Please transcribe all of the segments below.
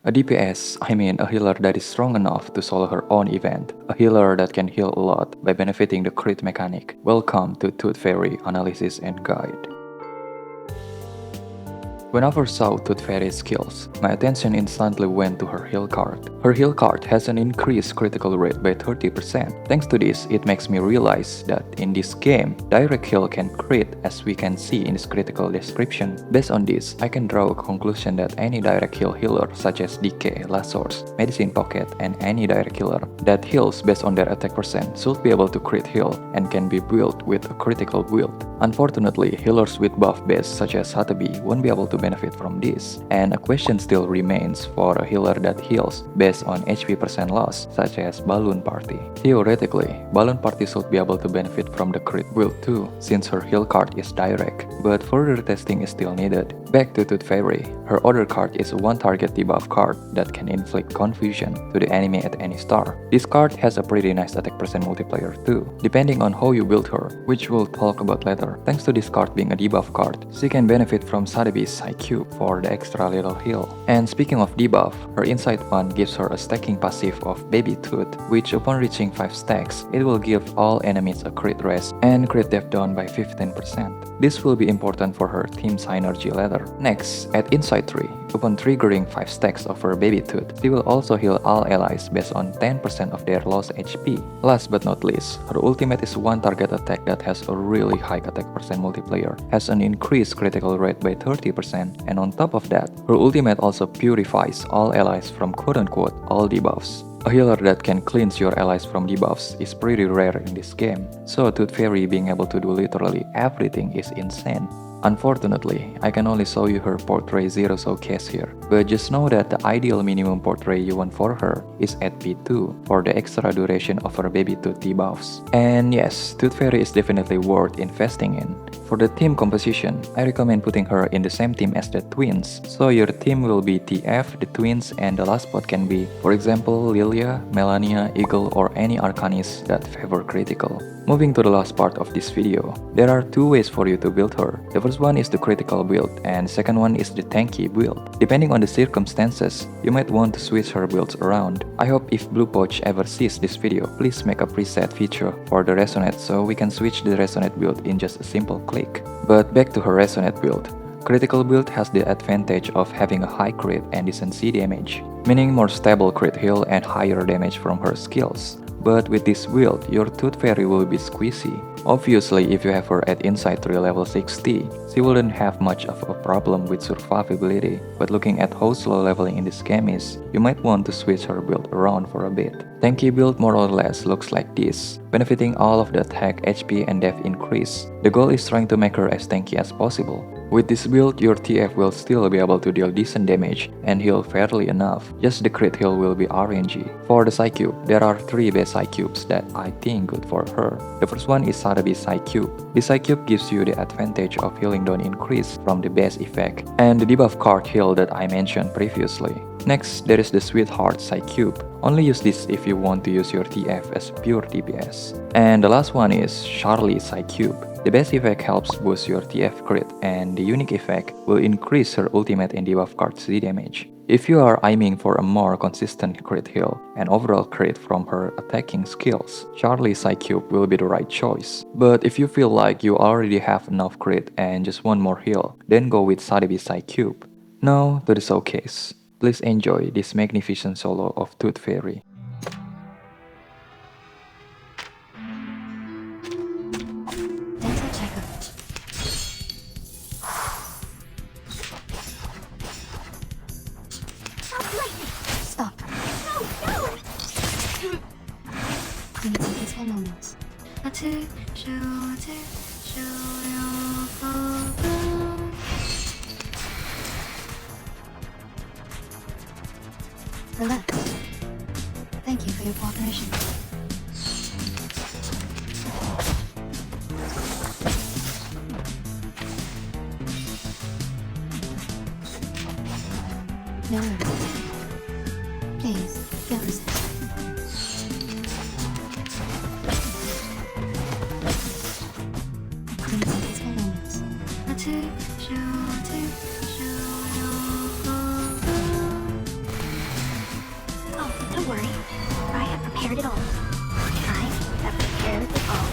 A DPS, I mean a healer that is strong enough to solo her own event. A healer that can heal a lot by benefiting the crit mechanic. Welcome to Tooth Fairy Analysis and Guide. When I first saw Tooth Fairy's skills, my attention instantly went to her heal card. Her heal card has an increased critical rate by 30%. Thanks to this, it makes me realize that in this game, direct heal can crit as we can see in this critical description. Based on this, I can draw a conclusion that any direct heal healer such as DK, Last Source, Medicine Pocket, and any direct healer that heals based on their attack percent should be able to crit heal and can be built with a critical build. Unfortunately, healers with buff base such as Hatabi won't be able to benefit from this, and a question still remains for a healer that heals based on HP percent loss, such as Balloon Party. Theoretically, Balloon Party should be able to benefit from the crit build too, since her heal card is direct, but further testing is still needed. Back to Tooth Fairy, her other card is a one target debuff card that can inflict confusion to the enemy at any star. This card has a pretty nice attack percent multiplier too, depending on how you build her, which we'll talk about later. Thanks to this card being a debuff card, she can benefit from Sadabi's Psychubes for the extra little heal. And speaking of debuff, her Insight 1 gives her a stacking passive of Baby Tooth, which upon reaching 5 stacks, it will give all enemies a crit rest and crit death down by 15%. This will be important for her team synergy later. Next, at Insight 3, upon triggering 5 stacks of her Baby Tooth, she will also heal all allies based on 10% of their lost HP. Last but not least, her ultimate is one target attack that has a really high attack percent multiplier, has an increased critical rate by 30%, and on top of that, her ultimate also purifies all allies from quote-unquote all debuffs. A healer that can cleanse your allies from debuffs is pretty rare in this game, so Tooth Fairy being able to do literally everything is insane. Unfortunately, I can only show you her portrait zero showcase here, but just know that the ideal minimum portrait you want for her is at P2 for the extra duration of her Baby Tooth debuffs. And yes, Tooth Fairy is definitely worth investing in. For the team composition, I recommend putting her in the same team as the twins, so your team will be TF, the twins, and the last spot can be, for example, Lilia, Melania, Eagle, or any Arcanist that favor critical. Moving to the last part of this video, there are two ways for you to build her. The first one is the critical build, and the second one is the tanky build. Depending on the circumstances, you might want to switch her builds around. I hope if Blue Pouch ever sees this video, please make a preset feature for the Resonate so we can switch the Resonate build in just a simple click. But back to her Resonate build. Critical build has the advantage of having a high crit and decent C damage, meaning more stable crit heal and higher damage from her skills. But with this build, your Tooth Fairy will be squeezy. Obviously, if you have her at Insight 3 level 60, she wouldn't have much of a problem with survivability, but looking at how slow leveling in this game is, you might want to switch her build around for a bit. Tanky build more or less looks like this, benefiting all of the attack, HP, and death increase. The goal is trying to make her as tanky as possible. With this build, your TF will still be able to deal decent damage and heal fairly enough, just the crit heal will be RNG. For the Psychube, there are 3 base Psychubes that I think good for her. The first one is Sadabi's Psychube. This Psychube gives you the advantage of healing down increase from the base effect, and the debuff card heal that I mentioned previously. Next, there is the Sweetheart Psychube. Only use this if you want to use your TF as pure DPS. And the last one is Charlie Psychube. The base effect helps boost your TF crit, and the unique effect will increase her ultimate and debuff card C damage. If you are aiming for a more consistent crit heal and overall crit from her attacking skills, Charlie Psychube will be the right choice. But if you feel like you already have enough crit and just want more heal, then go with Sadabi Psychube. Now to the showcase. Please enjoy this magnificent solo of Tooth Fairy. Stop. No! Please take this for a moment. Relax. Thank you for your cooperation. No worries. Please, don't resist. Please take this for a moment. worry. I have prepared it all. I have prepared it all.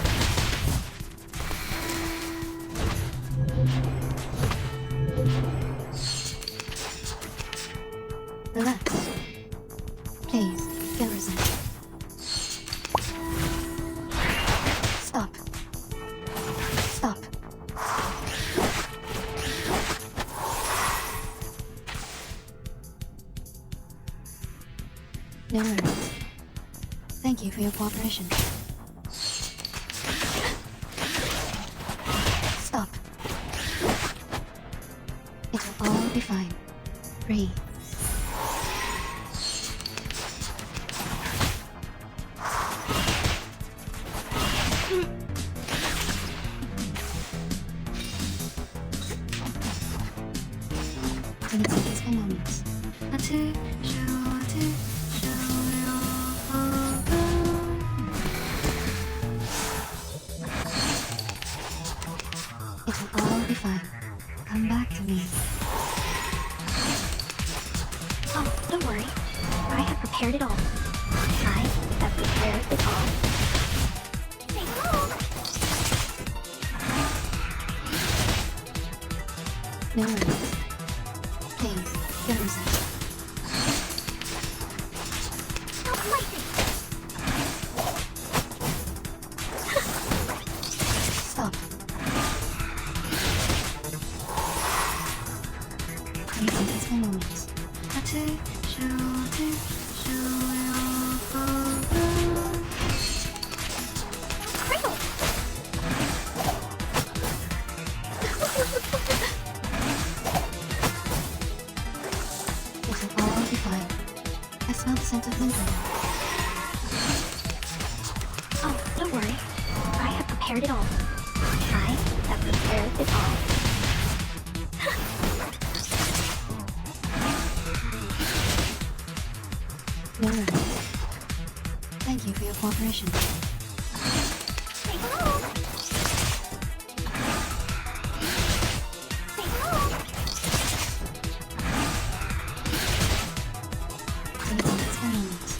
Relax. Please, Garrison. Stop. Stop. No worries. Thank you for your cooperation. Stop. It will all be fine. Breathe. Take peaceful moments. It will all be fine. Come back to me. Oh, don't worry. I have prepared it all. I have prepared it all. Say hello. No worries. Please, Garrison. Stop fighting! Stop. Taking peaceful moments. Cradle! It will all be fine. I smell the scent of lincoln. Oh, don't worry. I have prepared it all. I have prepared it all. No worries. Thank you for your cooperation. Say hello. Say hello. Taking peaceful moments.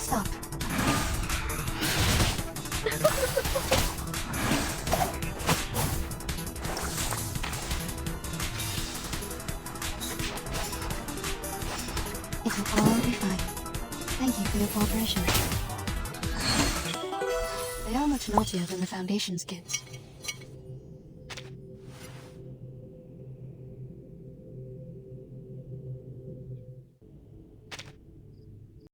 Stop. It will all be fine. Thank you for your cooperation. They are much naughtier than the Foundation's kids.